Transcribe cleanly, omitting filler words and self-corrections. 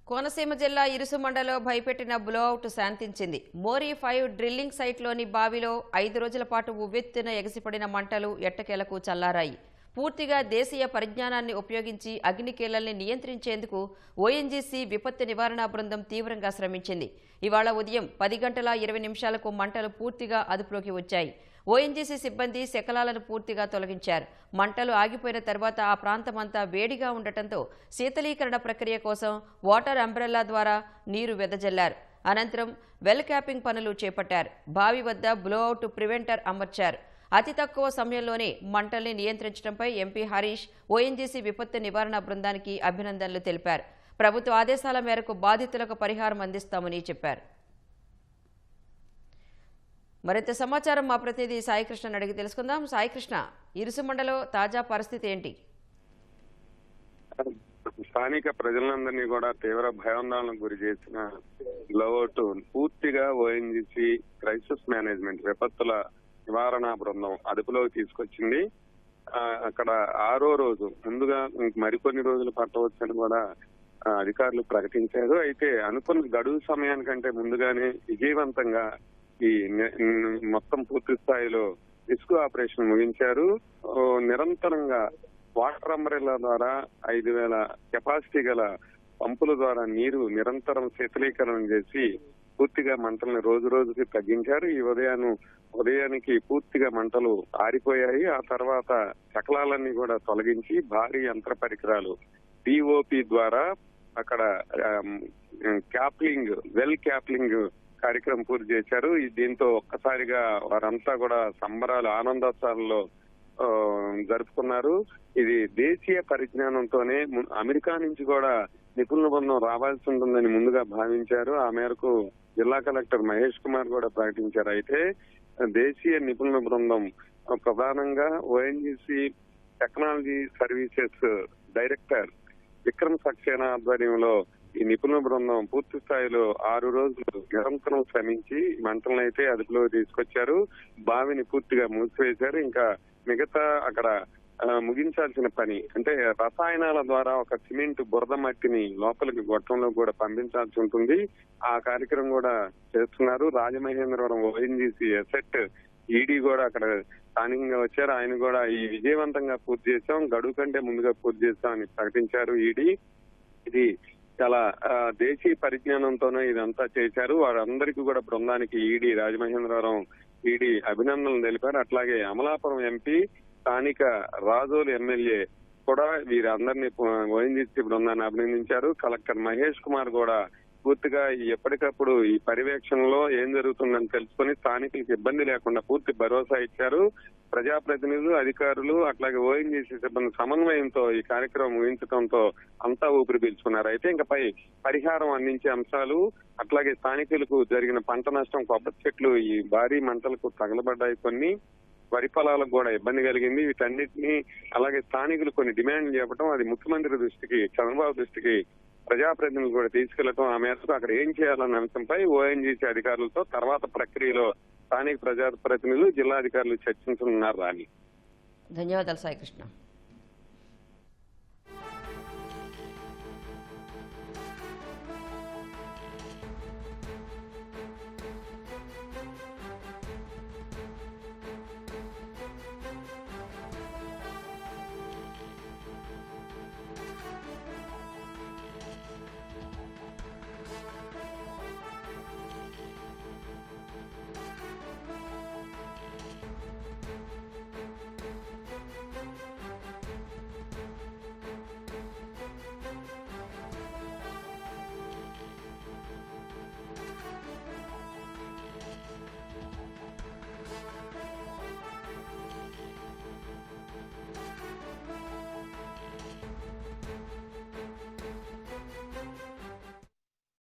కోనసీమ జిల్లా ఇరుసుమండలో భయపెట్టిన blowout శాంతించింది. Mori 5 drilling సైట్లోని బావిలో 5 రోజుల పాటు ఉవ్వెత్తున ఎగసిపడిన మంటలు ఎట్టకేలకు చల్లారాయి. పూర్తిగా దేశీయ పరిజ్ఞానాన్ని ఉపయోగించి అగ్నికీలల్ని నియంత్రించేందుకు ఓఎన్జీసీ విపత్తు నివారణ బృందం తీవ్రంగా శ్రమించింది. ఇవాళ ఉదయం 10 గంటల 20 నిమిషాలకు మంటలు పూర్తిగా అదుపులోకి వచ్చాయి. ఓఎన్జీసీ సిబ్బంది శకలాలను పూర్తిగా తొలగించారు. మంటలు ఆగిపోయిన తర్వాత ఆ ప్రాంతమంతా వేడిగా ఉండటంతో శీతలీకరణ ప్రక్రియ కోసం వాటర్ అంబ్రెల్లా ద్వారా నీరు వెదజల్లారు. అనంతరం వెల్ క్యాపింగ్ పనులు చేపట్టారు. బావి వద్ద బ్లోఅవుట్ ప్రివెంటర్ అమర్చారు. అతి తక్కువ సమయంలోనే మంటల్ని నియంత్రించడంపై ఎంపీ హరీష్ ఓఎన్జీసీ విపత్తు నివారణ బృందానికి అభినందనలు తెలిపారు. ప్రభుత్వ ఆదేశాల మేరకు బాధితులకు పరిహారం అందిస్తామని చెప్పారు. మరింత సమాచారం మా ప్రతినిధి సాయికృష్ణ అడిగి తెలుసుకుందాం. సాయికృష్ణ, ఇరుసుమండలో తాజా పరిస్థితి ఏంటి? స్థానిక ప్రజలందరినీ కూడా తీవ్ర భయాందోళనకు గురి చేసిన బ్లోఅవుట్ పూర్తిగా ఓఎన్జీసీ క్రైసిస్ మేనేజ్మెంట్ విపత్తుల నివారణ బృందం అదుపులోకి తీసుకొచ్చింది. అక్కడ 6వ రోజు ముందుగా మరికొన్ని రోజులు పట్టవచ్చని కూడా అధికారులు ప్రకటించారు. అయితే అనుకున్న గడువు సమయానికంటే ముందుగానే విజయవంతంగా ఈ మొత్తం పూర్తి స్థాయిలో రెస్క్యూ ఆపరేషన్ ముగించారు. నిరంతరంగా వాటర్ అంబ్రెల్లా ద్వారా 5,000 కెపాసిటీ గల పంపుల ద్వారా నీరు నిరంతరం శీతలీకరణ చేసి పూర్తిగా మంటలను రోజు రోజుకి తగ్గించారు. ఈ ఉదయానికి పూర్తిగా మంటలు ఆరిపోయాయి. ఆ తర్వాత శకలాలన్నీ కూడా తొలగించి భారీ యంత్ర పరికరాలు డిఓపి ద్వారా అక్కడ వెల్ క్యాప్లింగ్ కార్యక్రమం పూర్తి చేశారు. దీంతో ఒక్కసారిగా వారంతా కూడా సంబరాలు ఆనందోత్సవాల్లో జరుపుకున్నారు. ఇది దేశీయ పరిజ్ఞానంతోనే అమెరికా నుంచి కూడా నిపుణుల బృందం రావాల్సి ఉంటుందని ముందుగా భావించారు. ఆ మేరకు జిల్లా కలెక్టర్ మహేష్ కుమార్ కూడా ప్రకటించారు. అయితే దేశీయ నిపుణుల బృందం ప్రధానంగా ONGC technology services director Vikram Saxena ఆధ్వర్యంలో ఈ నిపుణుల బృందం పూర్తి స్థాయిలో 6 రోజులు నిరంతరం శ్రమించి మంటలను అయితే అదుపులోకి తీసుకొచ్చారు. బావిని పూర్తిగా మూసివేశారు. ఇంకా మిగతా అక్కడ ముగించాల్సిన పని అంటే రసాయనాల ద్వారా ఒక సిమెంట్ బురద మట్టిని లోపలికి గొట్టంలో కూడా పంపించాల్సి ఉంటుంది. ఆ కార్యక్రమం కూడా చేస్తున్నారు. రాజమహేంద్రవరం ఓఎన్జీసీ ఎసెట్ ఈడీ కూడా అక్కడ స్థానికంగా వచ్చారు. ఆయన కూడా ఈ విజయవంతంగా పూర్తి చేశాం, గడువు కంటే ముందుగా పూర్తి చేస్తామని ప్రకటించారు ఈడీ. ఇది చాలా దేశీయ పరిజ్ఞానంతోనే ఇదంతా చేశారు. వారందరికీ కూడా బృందానికి రాజమహేంద్రవరం ఈడీ అభినందనలు తెలిపారు. అట్లాగే అమలాపురం ఎంపీ, స్థానిక రాజోలు ఎమ్మెల్యే కూడా వీరందరినీ ఓఎన్జీసీ బృందాన్ని అభినందించారు. కలెక్టర్ మహేష్ కుమార్ కూడా పూర్తిగా ఎప్పటికప్పుడు ఈ పర్యవేక్షణలో ఏం జరుగుతుందని తెలుసుకుని స్థానికులకు ఇబ్బంది లేకుండా పూర్తి భరోసా ఇచ్చారు. ప్రజాప్రతినిధులు, అధికారులు అట్లాగే ఓఎన్జీసీ సిబ్బంది సమన్వయంతో ఈ కార్యక్రమం ముగించడంతో అంతా ఊపిరి పీల్చుకున్నారు. అయితే ఇంకపై పరిహారం అందించే అంశాలు అట్లాగే స్థానికులకు జరిగిన పంట నష్టం, కొబ్బరి చెట్లు ఈ భారీ మంటలకు తగలబడ్డాయి, కొన్ని వరి పొలాలకు కూడా ఇబ్బంది కలిగింది. వీటన్నిటినీ అలాగే స్థానికులు కొన్ని డిమాండ్ చేయడం, అది ముఖ్యమంత్రి దృష్టికి, చంద్రబాబు దృష్టికి ప్రజాప్రతినిధులు కూడా తీసుకెళ్లడం, ఆ మేరకు అక్కడ ఏం చేయాలన్న అంశంపై ఓఎన్జీసీ అధికారులతో తర్వాత ప్రక్రియలో స్థానిక ప్రజాప్రతినిధులు, జిల్లాధికారులు చర్చించనున్నారు. రాని ధన్యవాదాలు సాయికృష్ణ.